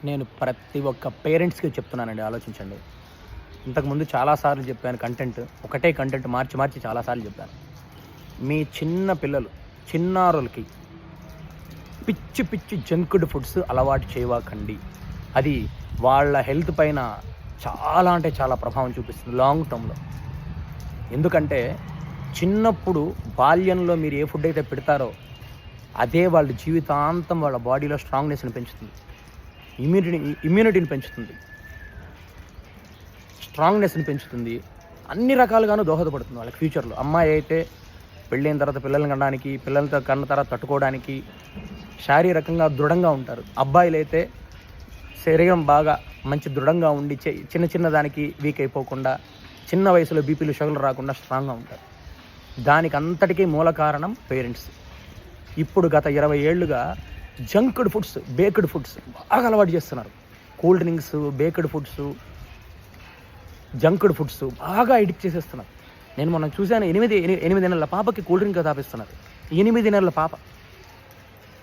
నేను ప్రతి ఒక్క పేరెంట్స్‌కి చెప్తున్నానండి, ఆలోచించండి. ఇంతకుముందు చాలాసార్లు చెప్పాను కంటెంట్. ఒకటే కంటెంట్ మార్చి మార్చి చాలాసార్లు చెప్పాను. మీ చిన్న పిల్లలు, చిన్నారులకి పిచ్చి పిచ్చి జంక్డ్ ఫుడ్స్ అలవాటు చేయవాకండి. అది వాళ్ళ హెల్త్ పైన చాలా అంటే చాలా ప్రభావం చూపిస్తుంది లాంగ్ టర్మ్‌లో. ఎందుకంటే చిన్నప్పుడు బాల్యంలో మీరు ఏ ఫుడ్ అయితే పెడతారో అదే వాళ్ళ జీవితాంతం వాళ్ళ బాడీలో స్ట్రాంగ్‌నెస్‌ని పెంచుతుంది. ఇమ్యూనిటీని పెంచుతుంది. స్ట్రాంగ్‌నెస్‌ని పెంచుతుంది. అన్ని రకాలుగాను దోహదపడుతుంది వాళ్ళకి ఫ్యూచర్‌లో. అమ్మాయి అయితే పెళ్ళైన తర్వాత పిల్లల్ని కనడానికి, పిల్లలతో కన్న తర్వాత తట్టుకోవడానికి శారీరకంగా దృఢంగా ఉంటారు. అబ్బాయిలైతే శరీరం బాగా మంచి దృఢంగా ఉండి చిన్న చిన్న దానికి వీక్ అయిపోకుండా, చిన్న వయసులో బీపీలు షుగర్లు రాకుండా స్ట్రాంగ్గా ఉంటారు. దానికి అంతటికీ మూల కారణం పేరెంట్స్. ఇప్పుడు గత 20 ఏళ్లుగా జంక్డ్ ఫుడ్స్, బేక్డ్ ఫుడ్స్ బాగా అలవాటు చేస్తున్నారు. Cool drinks, baked foods, junked foods బాగా ఎడిక్ట్ చేసేస్తున్నారు. నేను మొన్న చూశాను, 8 నెలల పాపకి కూల్ డ్రింక్ తాపిస్తున్నారు. 8 నెలల పాప.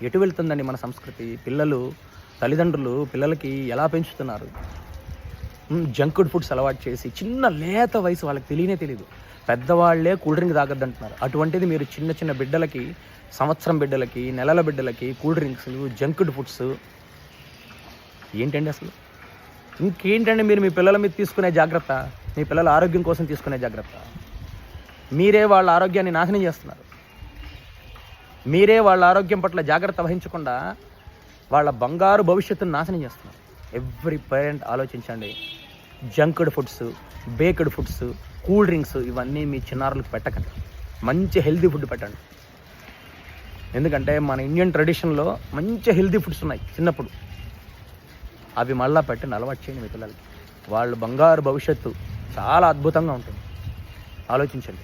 ఎటు వెళ్తుందండి మన సంస్కృతి? తల్లిదండ్రులు పిల్లలకి ఎలా పెంచుతున్నారు? జంక్డ్ ఫుడ్స్ అలవాటు చేసి చిన్న లేత వయసు వాళ్ళకి తెలియదు. పెద్దవాళ్లే కూల్ డ్రింక్ తాగొద్దంటున్నారు. అటువంటిది మీరు చిన్న చిన్న బిడ్డలకి, సంవత్సరం బిడ్డలకి, నెలల బిడ్డలకి కూల్ డ్రింక్స్, జంక్డ్ ఫుడ్స్ ఏంటండి అసలు? ఇంకేంటండి మీరు మీ పిల్లల మీద తీసుకునే జాగ్రత్త? మీ పిల్లల ఆరోగ్యం కోసం తీసుకునే జాగ్రత్త. మీరే వాళ్ళ ఆరోగ్యాన్ని నాశనం చేస్తున్నారు. మీరే వాళ్ళ ఆరోగ్యం పట్ల జాగ్రత్త వహించకుండా వాళ్ళ బంగారు భవిష్యత్తును నాశనం చేస్తున్నారు. ఎవ్రీ పేరెంట్ ఆలోచించండి. Junked foods, baked foods, cool drinks ఇవన్నీ మీ చిన్నారులకు పెట్టకండి. మంచి హెల్తీ ఫుడ్ పెట్టండి. ఎందుకంటే మన ఇండియన్ ట్రెడిషన్లో మంచి హెల్తీ ఫుడ్స్ ఉన్నాయి చిన్నప్పుడు. అవి మళ్ళా పెట్టండి, అలవాటు చేయండి మీ పిల్లలకి. వాళ్ళ బంగారు భవిష్యత్తు చాలా అద్భుతంగా ఉంటుంది. ఆలోచించండి.